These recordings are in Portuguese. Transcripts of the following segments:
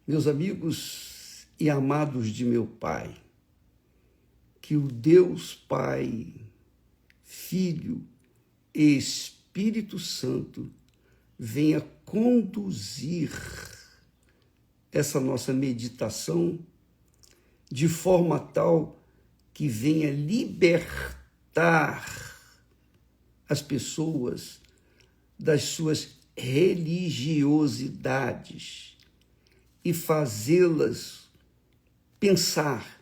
Meus amigos e amados de meu Pai, que o Deus Pai, Filho e Espírito Santo venha conduzir essa nossa meditação de forma tal que venha libertar as pessoas das suas religiosidades e fazê-las pensar,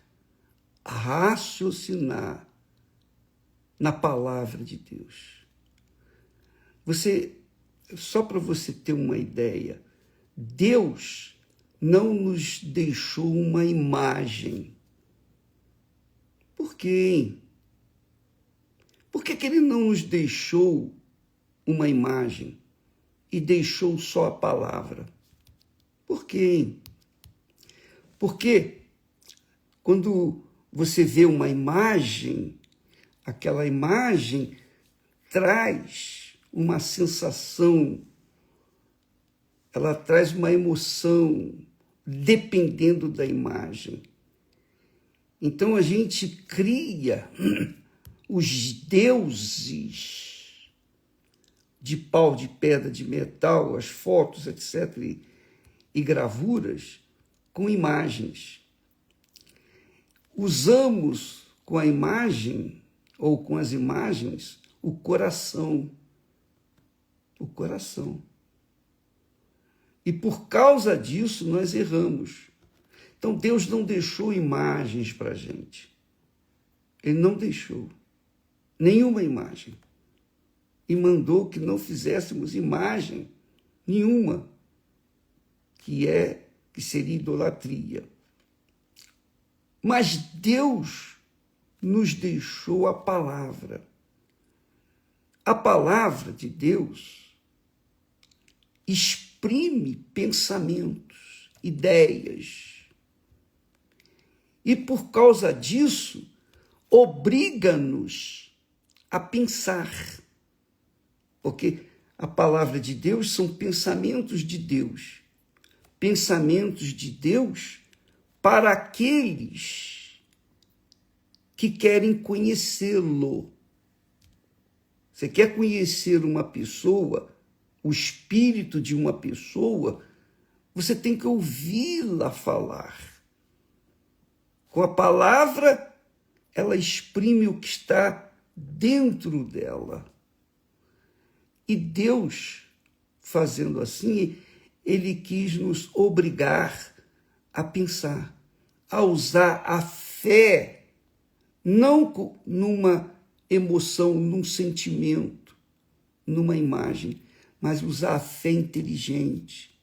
raciocinar na palavra de Deus. Só para você ter uma ideia, Deus não nos deixou uma imagem. Por quê, hein? Por que Ele não nos deixou uma imagem e deixou só a palavra? Por quê, hein? Porque quando você vê uma imagem, aquela imagem traz uma sensação, ela traz uma emoção, dependendo da imagem. Então a gente cria os deuses de pau, de pedra, de metal, as fotos, etc., e gravuras com imagens. Usamos com a imagem, ou com as imagens, o coração. O coração. E por causa disso nós erramos. Então Deus não deixou imagens para a gente. Ele não deixou nenhuma imagem. E mandou que não fizéssemos imagem nenhuma, que seria idolatria. Mas Deus nos deixou a palavra. A palavra de Deus exprime pensamentos, ideias. E por causa disso, obriga-nos a pensar. Porque a palavra de Deus são pensamentos de Deus. Pensamentos de Deus para aqueles que querem conhecê-lo. Você quer conhecer uma pessoa, o espírito de uma pessoa, você tem que ouvi-la falar. Com a palavra, ela exprime o que está dentro dela. E Deus, fazendo assim, Ele quis nos obrigar a pensar, a usar a fé, não numa emoção, num sentimento, numa imagem, mas usar a fé inteligente,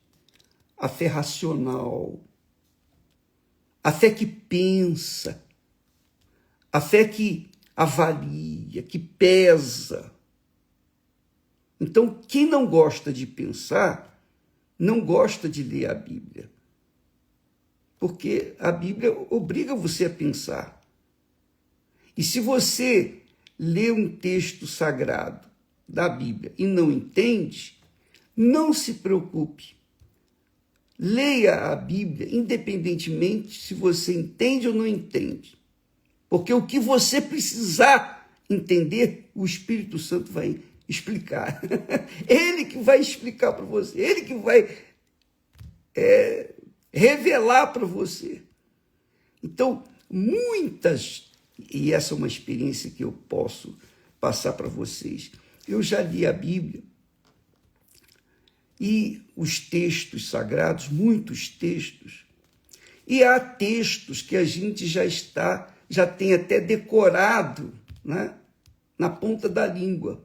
a fé racional, a fé que pensa, a fé que avalia, que pesa. Então, quem não gosta de pensar, não gosta de ler a Bíblia. Porque a Bíblia obriga você a pensar. E se você lê um texto sagrado da Bíblia e não entende, não se preocupe. Leia a Bíblia, independentemente se você entende ou não entende. Porque o que você precisar entender, o Espírito Santo vai explicar. Ele que vai explicar para você, ele que vai revelar para você. Então, e essa é uma experiência que eu posso passar para vocês. Eu já li a Bíblia e os textos sagrados, muitos textos, e há textos que a gente já tem até decorado, né, na ponta da língua,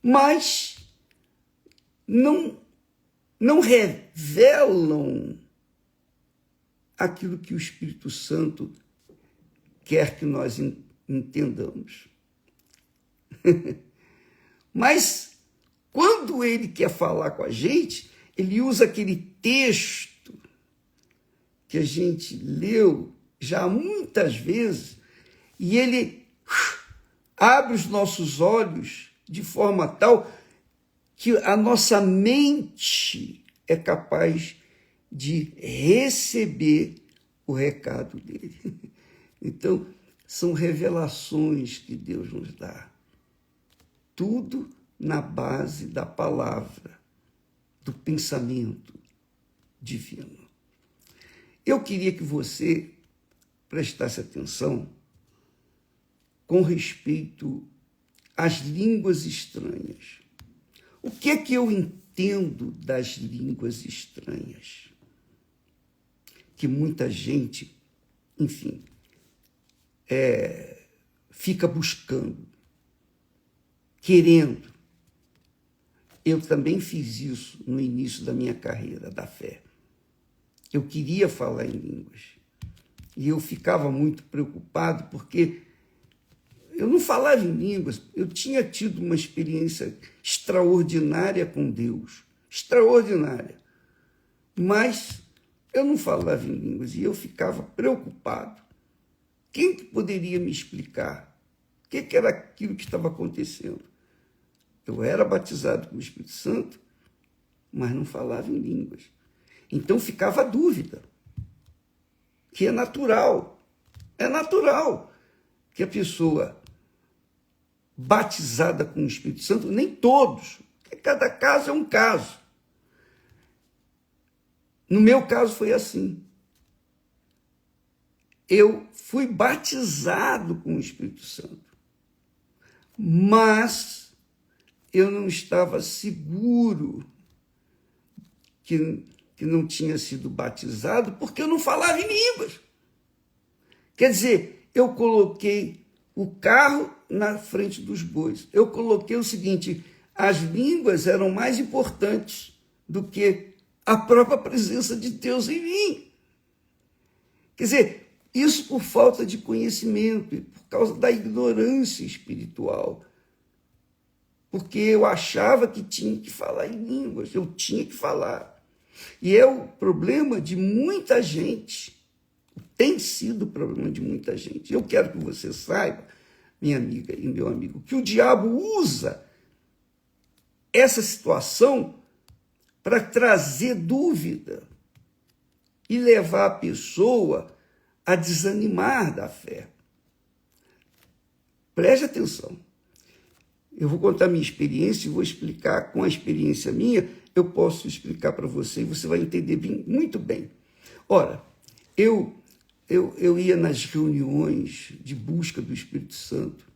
mas não revelam aquilo que o Espírito Santo quer que nós entendamos. Mas, quando ele quer falar com a gente, ele usa aquele texto que a gente leu já muitas vezes, e ele abre os nossos olhos de forma tal que a nossa mente é capaz de receber o recado dele. Então, são revelações que Deus nos dá. Tudo na base da palavra, do pensamento divino. Eu queria que você prestasse atenção com respeito às línguas estranhas. O que é que eu entendo das línguas estranhas? Que muita gente, enfim, fica buscando, querendo. Eu também fiz isso no início da minha carreira da fé. Eu queria falar em línguas. E eu ficava muito preocupado porque eu não falava em línguas. Eu tinha tido uma experiência extraordinária com Deus. Extraordinária. Mas eu não falava em línguas e eu ficava preocupado. Quem que poderia me explicar o que era aquilo que estava acontecendo? Eu era batizado com o Espírito Santo, mas não falava em línguas. Então ficava a dúvida, que é natural que a pessoa batizada com o Espírito Santo, nem todos, porque cada caso é um caso. No meu caso foi assim. Eu fui batizado com o Espírito Santo, mas eu não estava seguro que não tinha sido batizado porque eu não falava em línguas. Quer dizer, eu coloquei o carro na frente dos bois. Eu coloquei o seguinte: as línguas eram mais importantes do que a própria presença de Deus em mim. Quer dizer, isso por falta de conhecimento e por causa da ignorância espiritual. Porque eu achava que tinha que falar em línguas, eu tinha que falar. E é o problema de muita gente, tem sido o problema de muita gente. Eu quero que você saiba, minha amiga e meu amigo, que o diabo usa essa situação para trazer dúvida e levar a pessoa a desanimar da fé. Preste atenção. Eu vou contar minha experiência e vou explicar com a experiência minha, eu posso explicar para você e você vai entender muito bem. Ora, eu ia nas reuniões de busca do Espírito Santo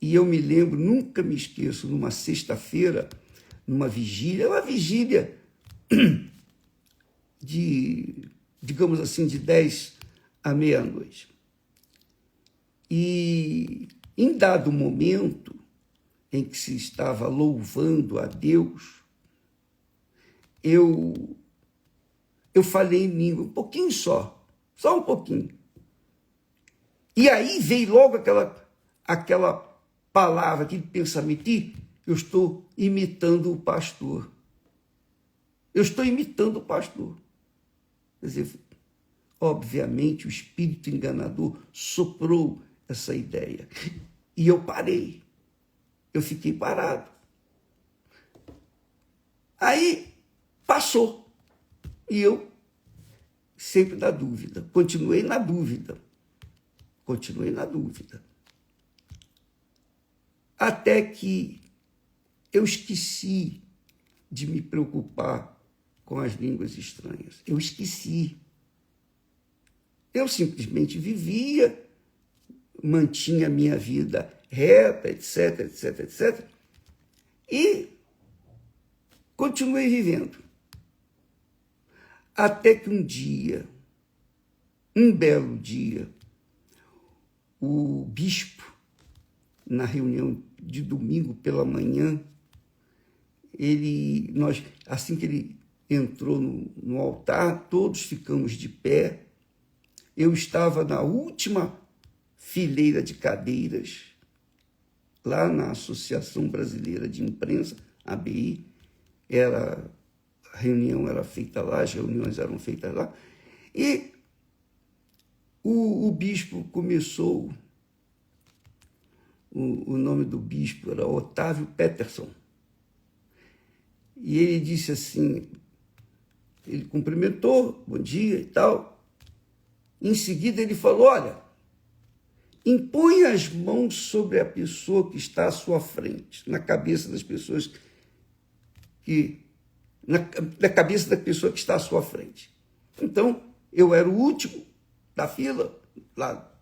e eu me lembro, nunca me esqueço, numa sexta-feira, numa vigília, uma vigília de, digamos assim, de 10 à meia-noite. E em dado momento em que se estava louvando a Deus, eu falei em língua, um pouquinho só um pouquinho. E aí veio logo aquela palavra, aquele pensamento: eu estou imitando o pastor. Eu estou imitando o pastor. Quer dizer, obviamente o espírito enganador soprou essa ideia. E eu parei. Eu fiquei parado. Aí passou. E eu sempre na dúvida. Continuei na dúvida. Até que eu esqueci de me preocupar com as línguas estranhas. Eu esqueci. Eu simplesmente vivia, mantinha a minha vida reta, etc, etc, etc. E continuei vivendo. Até que um belo dia, o bispo, na reunião de domingo pela manhã, assim que ele entrou no altar, todos ficamos de pé. Eu estava na última fileira de cadeiras, lá na Associação Brasileira de Imprensa, ABI, a reunião era feita lá, as reuniões eram feitas lá, e o bispo começou, o nome do bispo era Otávio Peterson, e ele disse assim: Ele cumprimentou, bom dia e tal. Em seguida ele falou, olha, impõe as mãos sobre a pessoa que está à sua frente, na cabeça das pessoas na cabeça da pessoa que está à sua frente. Então, eu era o último da fila, lá.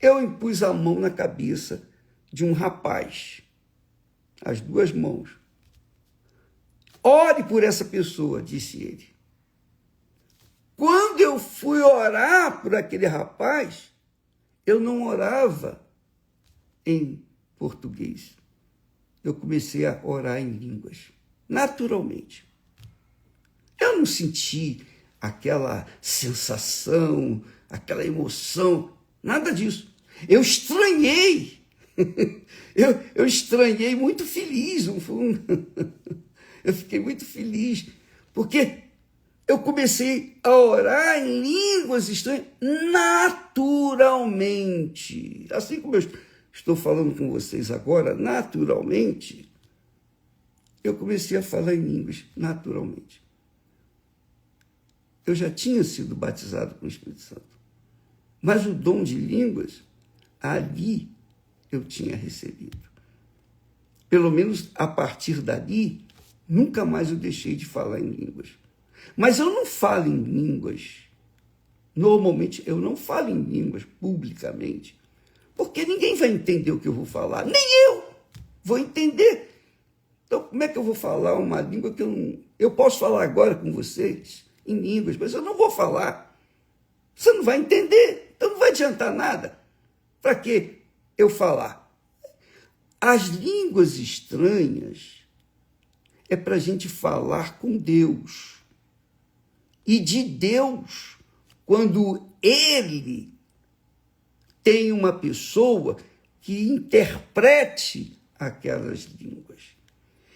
Eu impus a mão na cabeça de um rapaz, as duas mãos. Ore por essa pessoa, disse ele. Quando eu fui orar por aquele rapaz, eu não orava em português. Eu comecei a orar em línguas, naturalmente. Eu não senti aquela sensação, aquela emoção, nada disso. Eu estranhei. Eu estranhei muito feliz. Eu fiquei muito feliz, porque eu comecei a orar em línguas estranhas naturalmente. Assim como eu estou falando com vocês agora, naturalmente, eu comecei a falar em línguas naturalmente. Eu já tinha sido batizado com o Espírito Santo, mas o dom de línguas, ali eu tinha recebido. Pelo menos a partir dali, nunca mais eu deixei de falar em línguas. Mas eu não falo em línguas. Normalmente eu não falo em línguas publicamente, porque ninguém vai entender o que eu vou falar, nem eu vou entender. Então, como é que eu vou falar uma língua que eu não... Eu posso falar agora com vocês em línguas, mas eu não vou falar. Você não vai entender, então não vai adiantar nada. Para que eu falar? As línguas estranhas é para a gente falar com Deus. E de Deus, quando Ele tem uma pessoa que interprete aquelas línguas.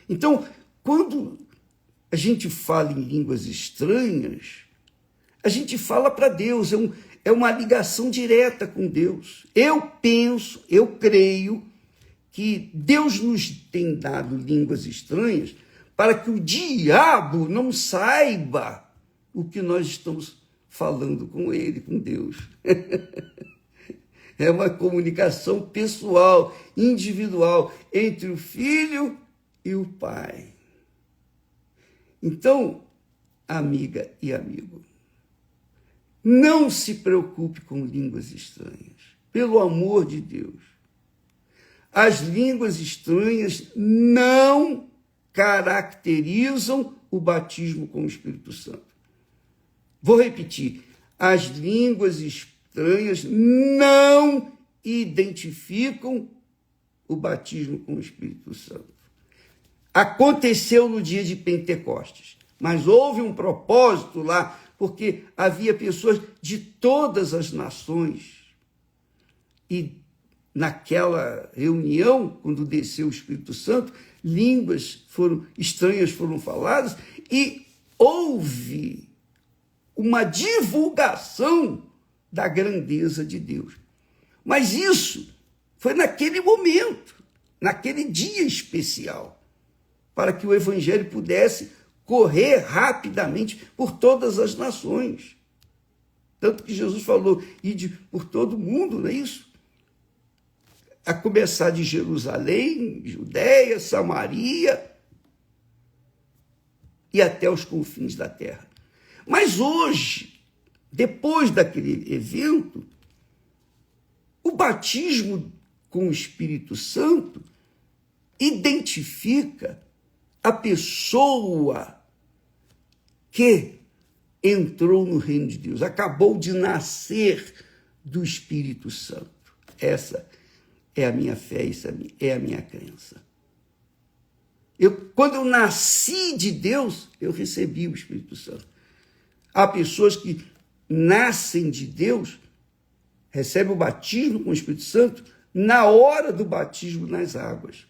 Então, quando a gente fala em línguas estranhas, a gente fala para Deus, é uma ligação direta com Deus. Eu penso, eu creio que Deus nos tem dado línguas estranhas para que o diabo não saiba o que nós estamos falando com ele, com Deus. É uma comunicação pessoal, individual, entre o filho e o pai. Então, amiga e amigo, não se preocupe com línguas estranhas, pelo amor de Deus. As línguas estranhas não caracterizam o batismo com o Espírito Santo. Vou repetir, as línguas estranhas não identificam o batismo com o Espírito Santo. Aconteceu no dia de Pentecostes, mas houve um propósito lá, porque havia pessoas de todas as nações. E naquela reunião, quando desceu o Espírito Santo, línguas estranhas foram faladas e houve uma divulgação da grandeza de Deus. Mas isso foi naquele momento, naquele dia especial, para que o evangelho pudesse correr rapidamente por todas as nações. Tanto que Jesus falou, ide por todo mundo, não é isso? A começar de Jerusalém, Judéia, Samaria e até os confins da terra. Mas hoje, depois daquele evento, o batismo com o Espírito Santo identifica a pessoa que entrou no reino de Deus, acabou de nascer do Espírito Santo. Essa é a minha fé, essa é a minha crença. Quando eu nasci de Deus, eu recebi o Espírito Santo. Há pessoas que nascem de Deus, recebem o batismo com o Espírito Santo na hora do batismo nas águas,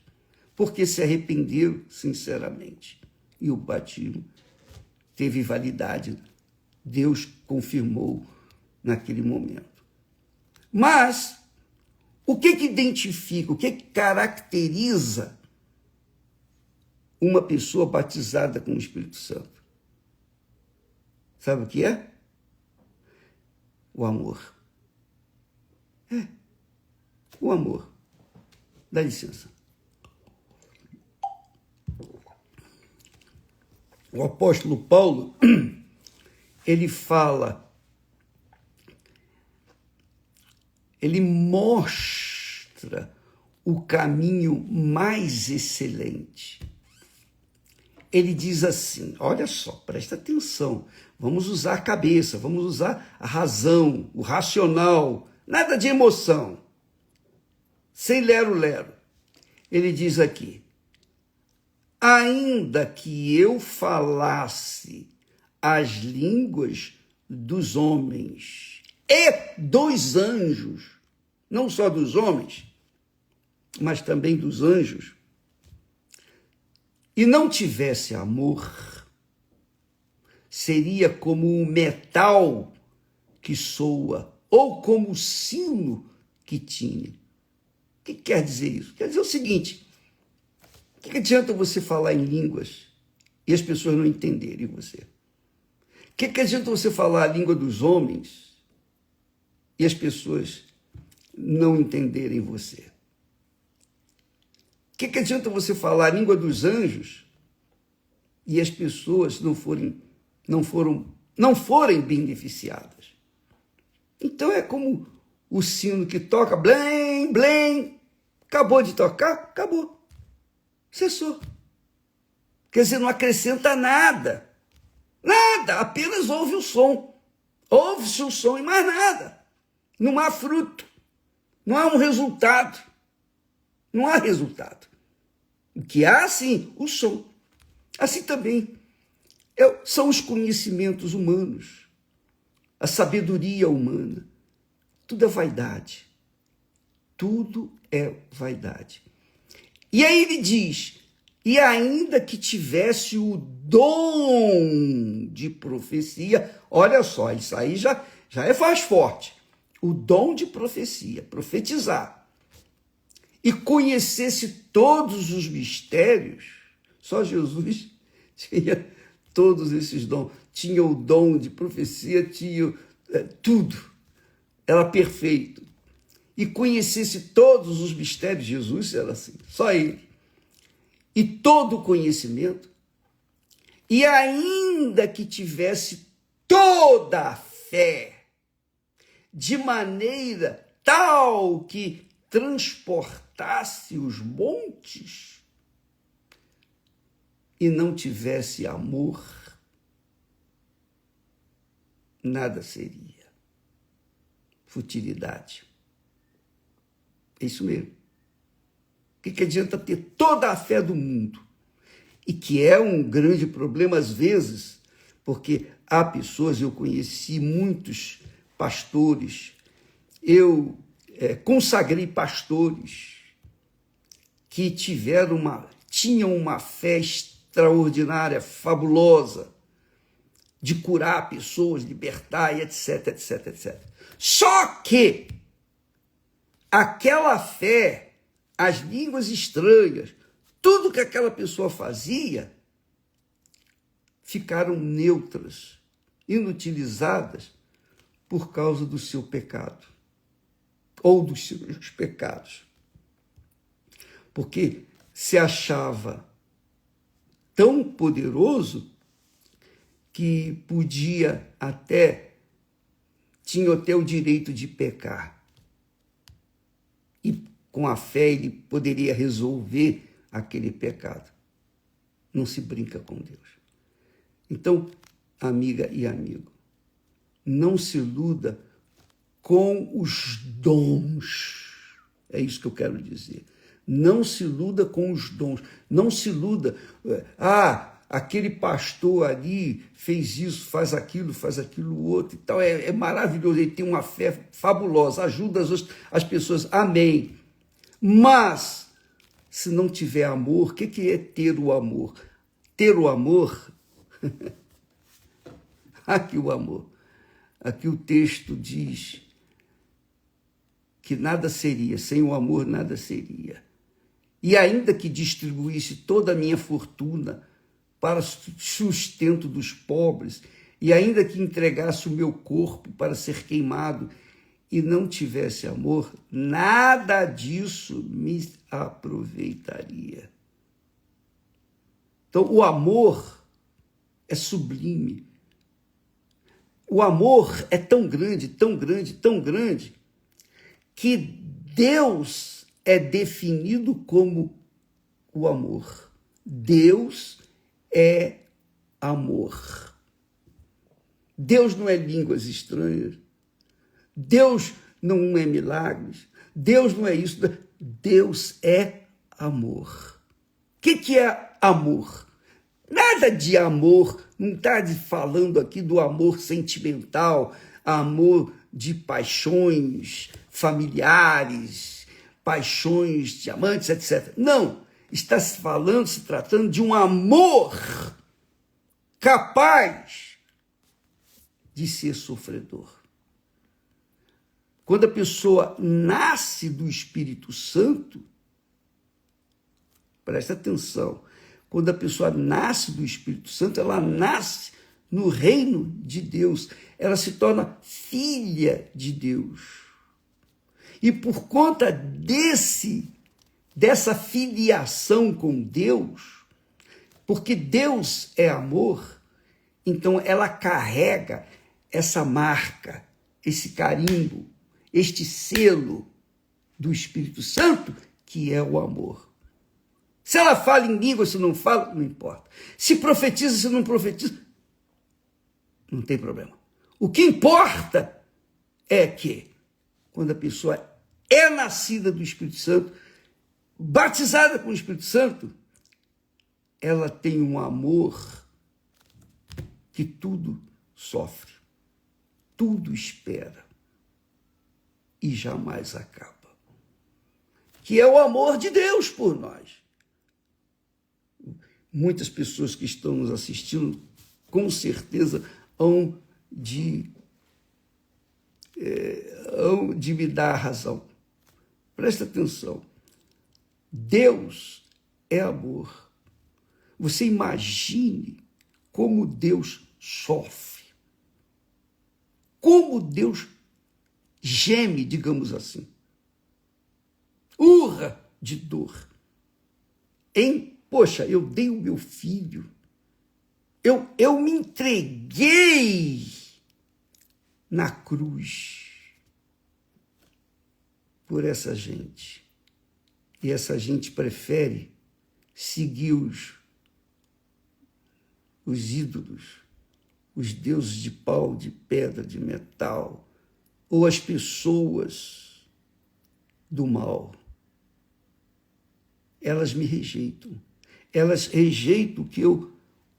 porque se arrependeram sinceramente. E o batismo teve validade. Deus confirmou naquele momento. Mas o que identifica, o que caracteriza uma pessoa batizada com o Espírito Santo? Sabe o que é? O amor. O amor. Dá licença. O apóstolo Paulo, ele fala, ele mostra o caminho mais excelente. Ele diz assim, olha só, presta atenção, vamos usar a cabeça, vamos usar a razão, o racional, nada de emoção, sem lero-lero. Ele diz aqui, ainda que eu falasse as línguas dos homens e dos anjos, não só dos homens, mas também dos anjos, e não tivesse amor, seria como um metal que soa, ou como o sino que tine. O que quer dizer isso? Quer dizer o seguinte, o que adianta você falar em línguas e as pessoas não entenderem você? O que adianta você falar a língua dos homens e as pessoas não entenderem você? O que adianta você falar a língua dos anjos e as pessoas não forem beneficiadas? Então é como o sino que toca, blém, blém, acabou de tocar, acabou, cessou. Quer dizer, não acrescenta nada, nada, apenas ouve o som, ouve-se o som e mais nada. Não há fruto, não há um resultado, não há resultado. O que há, sim, o som. Assim também são os conhecimentos humanos, a sabedoria humana. Tudo é vaidade. Tudo é vaidade. E aí ele diz, e ainda que tivesse o dom de profecia, olha só, isso aí já é mais forte. O dom de profecia, profetizar. E conhecesse todos os mistérios, só Jesus tinha todos esses dons. Tinha o dom de profecia, tinha tudo. Era perfeito. E conhecesse todos os mistérios, Jesus era assim, só ele. E todo o conhecimento, e ainda que tivesse toda a fé, de maneira tal que transportasse os montes, e não tivesse amor, nada seria. Futilidade. É isso mesmo. O que adianta ter toda a fé do mundo? E que é um grande problema às vezes, porque há pessoas, eu conheci muitos pastores, eu consagrei pastores que tinham uma fé extraordinária, fabulosa, de curar pessoas, libertar, etc, etc, etc. Só que aquela fé, as línguas estranhas, tudo que aquela pessoa fazia, ficaram neutras, inutilizadas por causa do seu pecado, ou dos seus pecados. Porque se achava tão poderoso que tinha até o direito de pecar. E com a fé ele poderia resolver aquele pecado. Não se brinca com Deus. Então, amiga e amigo, não se iluda com os dons. É isso que eu quero dizer. Não se iluda com os dons. Não se iluda. Aquele pastor ali fez isso, faz aquilo outro e tal. É maravilhoso, ele tem uma fé fabulosa, ajuda as pessoas. Amém. Mas, se não tiver amor, o que é ter o amor? Ter o amor... Aqui o amor. Aqui o texto diz que nada seria, sem o amor nada seria. E ainda que distribuísse toda a minha fortuna para sustento dos pobres, e ainda que entregasse o meu corpo para ser queimado e não tivesse amor, nada disso me aproveitaria. Então, o amor é sublime. O amor é tão grande, tão grande, tão grande, que Deus é definido como o amor. Deus é amor. Deus não é línguas estranhas. Deus não é milagres. Deus não é isso. Deus é amor. O que é amor? Nada de amor. Não está falando aqui do amor sentimental, amor de paixões familiares, paixões de amantes, etc. Não. Está se falando, se tratando de um amor capaz de ser sofredor. Quando a pessoa nasce do Espírito Santo, presta atenção, quando a pessoa nasce do Espírito Santo, ela nasce no reino de Deus, ela se torna filha de Deus. E por conta dessa filiação com Deus, porque Deus é amor, então ela carrega essa marca, esse carimbo, este selo do Espírito Santo, que é o amor. Se ela fala em língua, se não fala, não importa. Se profetiza, se não profetiza, não tem problema. O que importa é que, quando a pessoa é nascida do Espírito Santo, batizada com o Espírito Santo, ela tem um amor que tudo sofre, tudo espera e jamais acaba. Que é o amor de Deus por nós. Muitas pessoas que estão nos assistindo, com certeza, hão de me dar razão. Presta atenção. Deus é amor. Você imagine como Deus sofre. Como Deus geme, digamos assim. Urra de dor. Poxa, eu dei o meu filho. Eu me entreguei na cruz por essa gente. E essa gente prefere seguir os ídolos, os deuses de pau, de pedra, de metal, ou as pessoas do mal. Elas me rejeitam. Elas rejeitam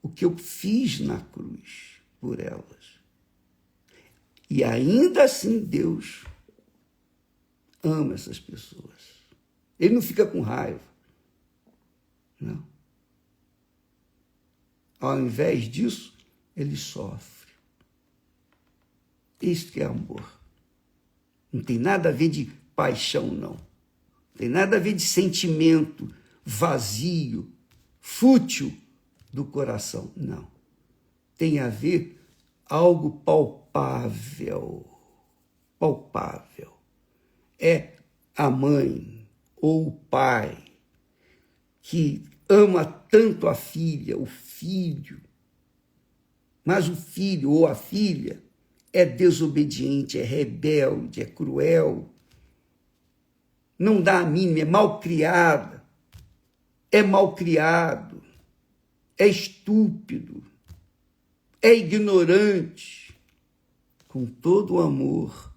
o que eu fiz na cruz por elas. E ainda assim Deus ama essas pessoas. Ele não fica com raiva. Não. Ao invés disso, ele sofre. Isso que é amor. Não tem nada a ver de paixão, não. Não tem nada a ver de sentimento vazio, fútil do coração. Não. Tem a ver algo palpável. Palpável. É a mãe ou o pai que ama tanto a filha, o filho, mas o filho ou a filha é desobediente, é rebelde, é cruel, não dá a mínima, é malcriada, é malcriado, é estúpido, é ignorante, com todo o amor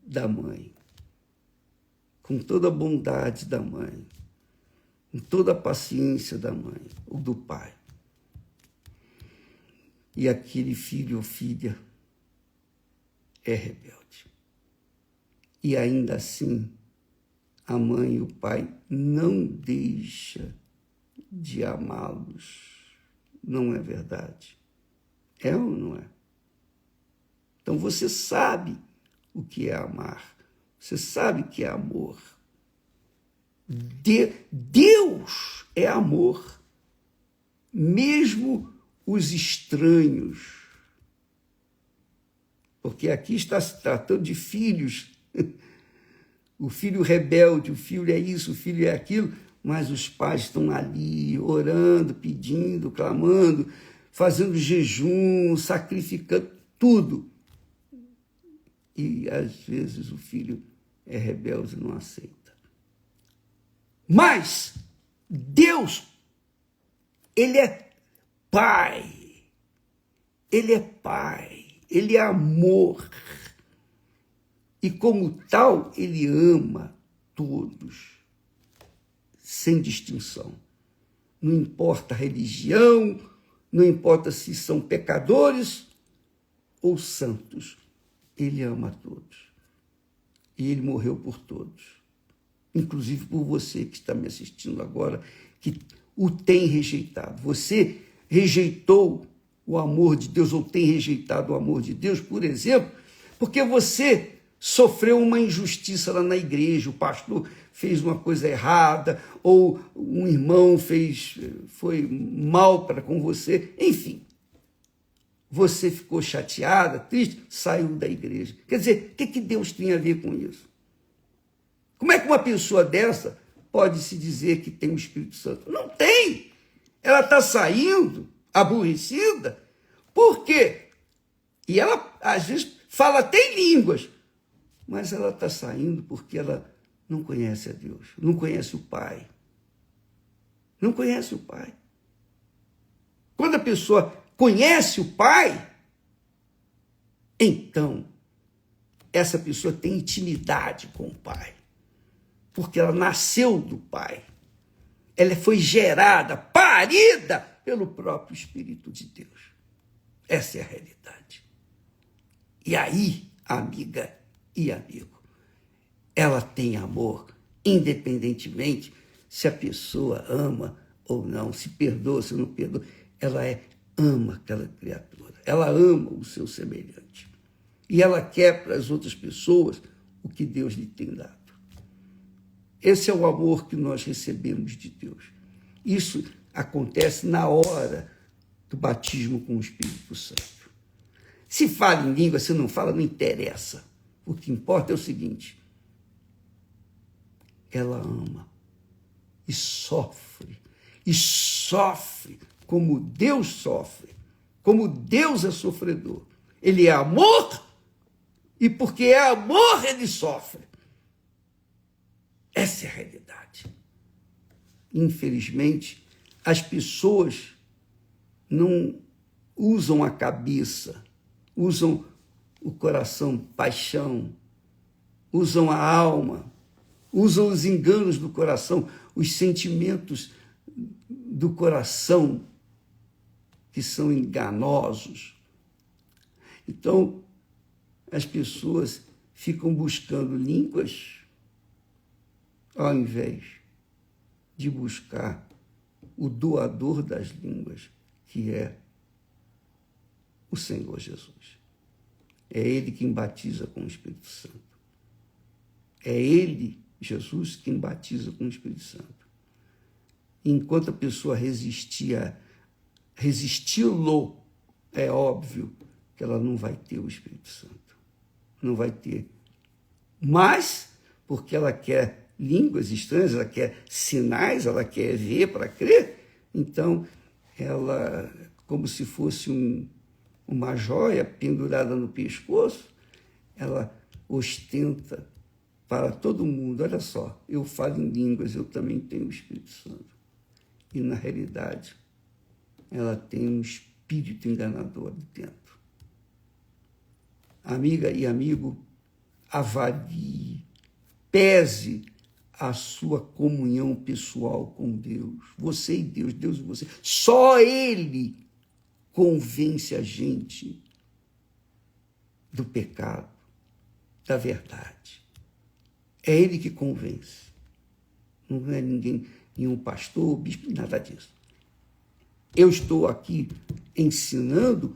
da mãe, com toda a bondade da mãe, com toda a paciência da mãe ou do pai. E aquele filho ou filha é rebelde. E ainda assim, a mãe e o pai não deixam de amá-los. Não é verdade? É ou não é? Então você sabe o que é amar. Você sabe o que é amor. Deus é amor. Mesmo os estranhos, porque aqui está se tratando de filhos. O filho rebelde, o filho é isso, o filho é aquilo, mas os pais estão ali orando, pedindo, clamando, fazendo jejum, sacrificando tudo. E às vezes o filho é rebelde e não aceita. Mas Deus, Ele é Pai. Ele é Pai. Ele é amor. E como tal, Ele ama todos, sem distinção. Não importa a religião, não importa se são pecadores ou santos. Ele ama a todos. E Ele morreu por todos. Inclusive por você que está me assistindo agora, que o tem rejeitado. Você rejeitou o amor de Deus ou tem rejeitado o amor de Deus, por exemplo, porque você sofreu uma injustiça lá na igreja, o pastor fez uma coisa errada, ou um irmão foi mal para com você, enfim. Você ficou chateada, triste, saiu da igreja. Quer dizer, o que Deus tem a ver com isso? Como é que uma pessoa dessa pode se dizer que tem o Espírito Santo? Não tem! Ela está saindo aborrecida. Por quê? E ela, às vezes, fala até em línguas, mas ela está saindo porque ela não conhece a Deus, não conhece o Pai. Não conhece o Pai. Quando a pessoa conhece o Pai, então essa pessoa tem intimidade com o Pai, porque ela nasceu do Pai. Ela foi gerada, parida pelo próprio Espírito de Deus. Essa é a realidade. E aí, amiga e amigo, ela tem amor, independentemente se a pessoa ama ou não, se perdoa, se não perdoa. Ela ama aquela criatura, ela ama o seu semelhante. E ela quer para as outras pessoas o que Deus lhe tem dado. Esse é o amor que nós recebemos de Deus. Isso acontece na hora do batismo com o Espírito Santo. Se fala em língua, se não fala, não interessa. O que importa é o seguinte: ela ama e sofre como Deus sofre, como Deus é sofredor. Ele é amor e porque é amor ele sofre. Essa é a realidade. Infelizmente, as pessoas não usam a cabeça, usam o coração, paixão, usam a alma, usam os enganos do coração, os sentimentos do coração que são enganosos. Então, as pessoas ficam buscando línguas ao invés de buscar o doador das línguas, que é o Senhor Jesus. É Ele quem batiza com o Espírito Santo. É Ele, Jesus, quem batiza com o Espírito Santo. Enquanto a pessoa resisti-lo, é óbvio que ela não vai ter o Espírito Santo. Não vai ter. Mas, porque ela quer línguas estranhas, ela quer sinais, ela quer ver para crer, então ela, como se fosse uma joia pendurada no pescoço, ela ostenta para todo mundo: olha só, eu falo em línguas, eu também tenho o Espírito Santo. E, na realidade, ela tem um espírito enganador ali dentro. Amiga e amigo, avalie, pese a sua comunhão pessoal com Deus. Você e Deus, Deus e você. Só Ele convence a gente do pecado, da verdade. É Ele que convence. Não é ninguém, nenhum pastor, bispo, nada disso. Eu estou aqui ensinando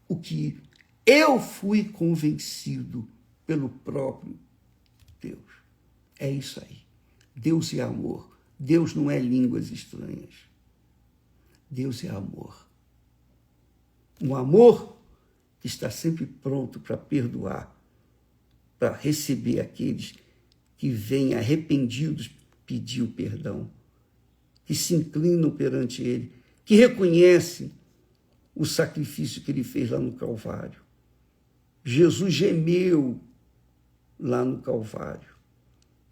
o que eu fui convencido pelo próprio Deus. É isso aí. Deus é amor. Deus não é línguas estranhas. Deus é amor. Um amor que está sempre pronto para perdoar, para receber aqueles que vêm arrependidos pedir o perdão, que se inclinam perante Ele, que reconhecem o sacrifício que Ele fez lá no Calvário. Jesus gemeu lá no Calvário.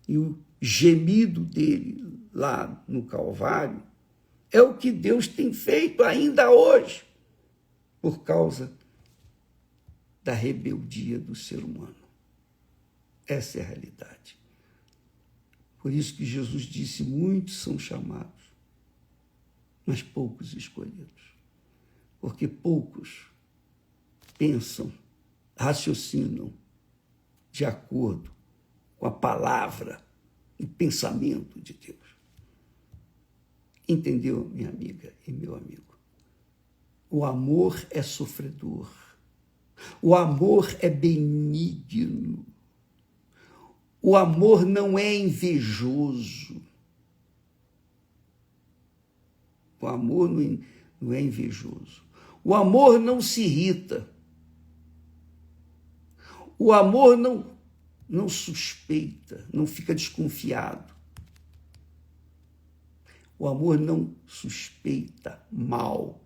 E o gemido dele lá no Calvário é o que Deus tem feito ainda hoje, por causa da rebeldia do ser humano. Essa é a realidade. Por isso que Jesus disse, muitos são chamados, mas poucos escolhidos. Porque poucos pensam, raciocinam de acordo com a palavra e pensamento de Deus. Entendeu, minha amiga e meu amigo? O amor é sofredor. O amor é benigno. O amor não é invejoso. O amor não é invejoso. O amor não se irrita. O amor não suspeita, não fica desconfiado. O amor não suspeita mal.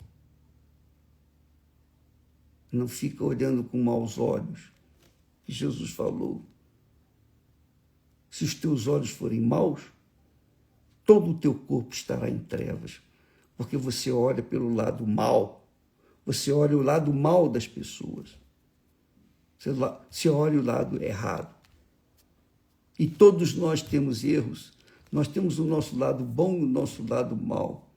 Não fica olhando com maus olhos. Que Jesus falou. Se os teus olhos forem maus, todo o teu corpo estará em trevas, porque você olha pelo lado mal, você olha o lado mal das pessoas, você olha o lado errado. E todos nós temos erros, nós temos o nosso lado bom e o nosso lado mal.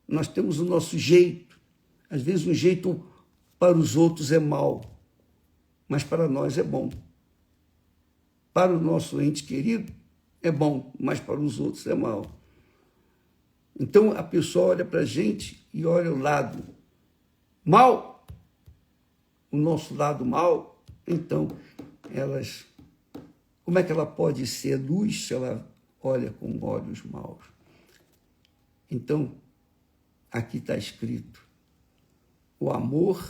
Nós temos o nosso jeito, às vezes um jeito para os outros é mal, mas para nós é bom. Para o nosso ente querido é bom, mas para os outros é mal. Então a pessoa olha para a gente e olha o lado mal, o nosso lado mal, então como é que ela pode ser luz se ela olha com olhos maus? Então, aqui está escrito, o amor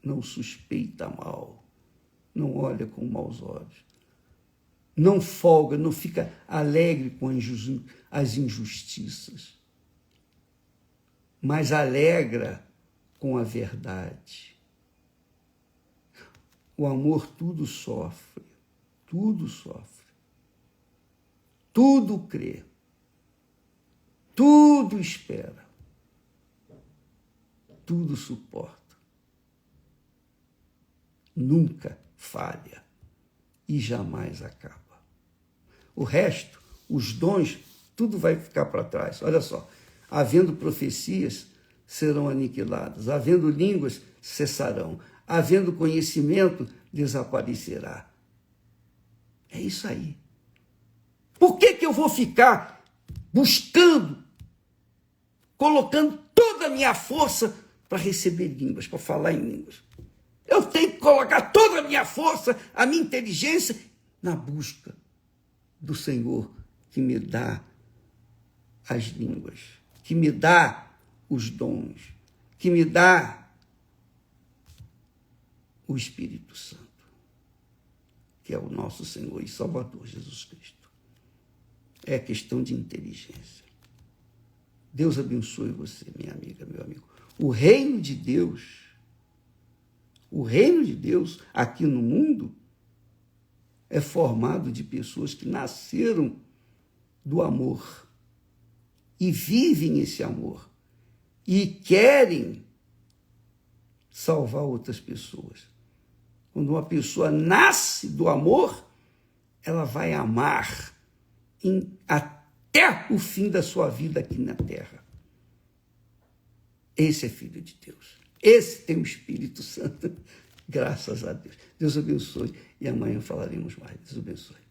não suspeita mal. Não olha com maus olhos, não folga, não fica alegre com as injustiças, mas alegra com a verdade. O amor tudo sofre, tudo crê, tudo espera, tudo suporta. Nunca falha e jamais acaba. O resto, os dons, tudo vai ficar para trás. Olha só, havendo profecias, serão aniquiladas, havendo línguas, cessarão, havendo conhecimento, desaparecerá. É isso aí. Por que eu vou ficar buscando, colocando toda a minha força para receber línguas, para falar em línguas? Eu tenho que colocar toda a minha força, a minha inteligência, na busca do Senhor que me dá as línguas, que me dá os dons, que me dá o Espírito Santo, que é o nosso Senhor e Salvador Jesus Cristo. É questão de inteligência. Deus abençoe você, minha amiga, meu amigo. O reino de Deus aqui no mundo é formado de pessoas que nasceram do amor e vivem esse amor e querem salvar outras pessoas. Quando uma pessoa nasce do amor, ela vai amar até o fim da sua vida aqui na terra. Esse é filho de Deus. Esse tem o Espírito Santo, graças a Deus. Deus abençoe. E amanhã falaremos mais. Deus abençoe.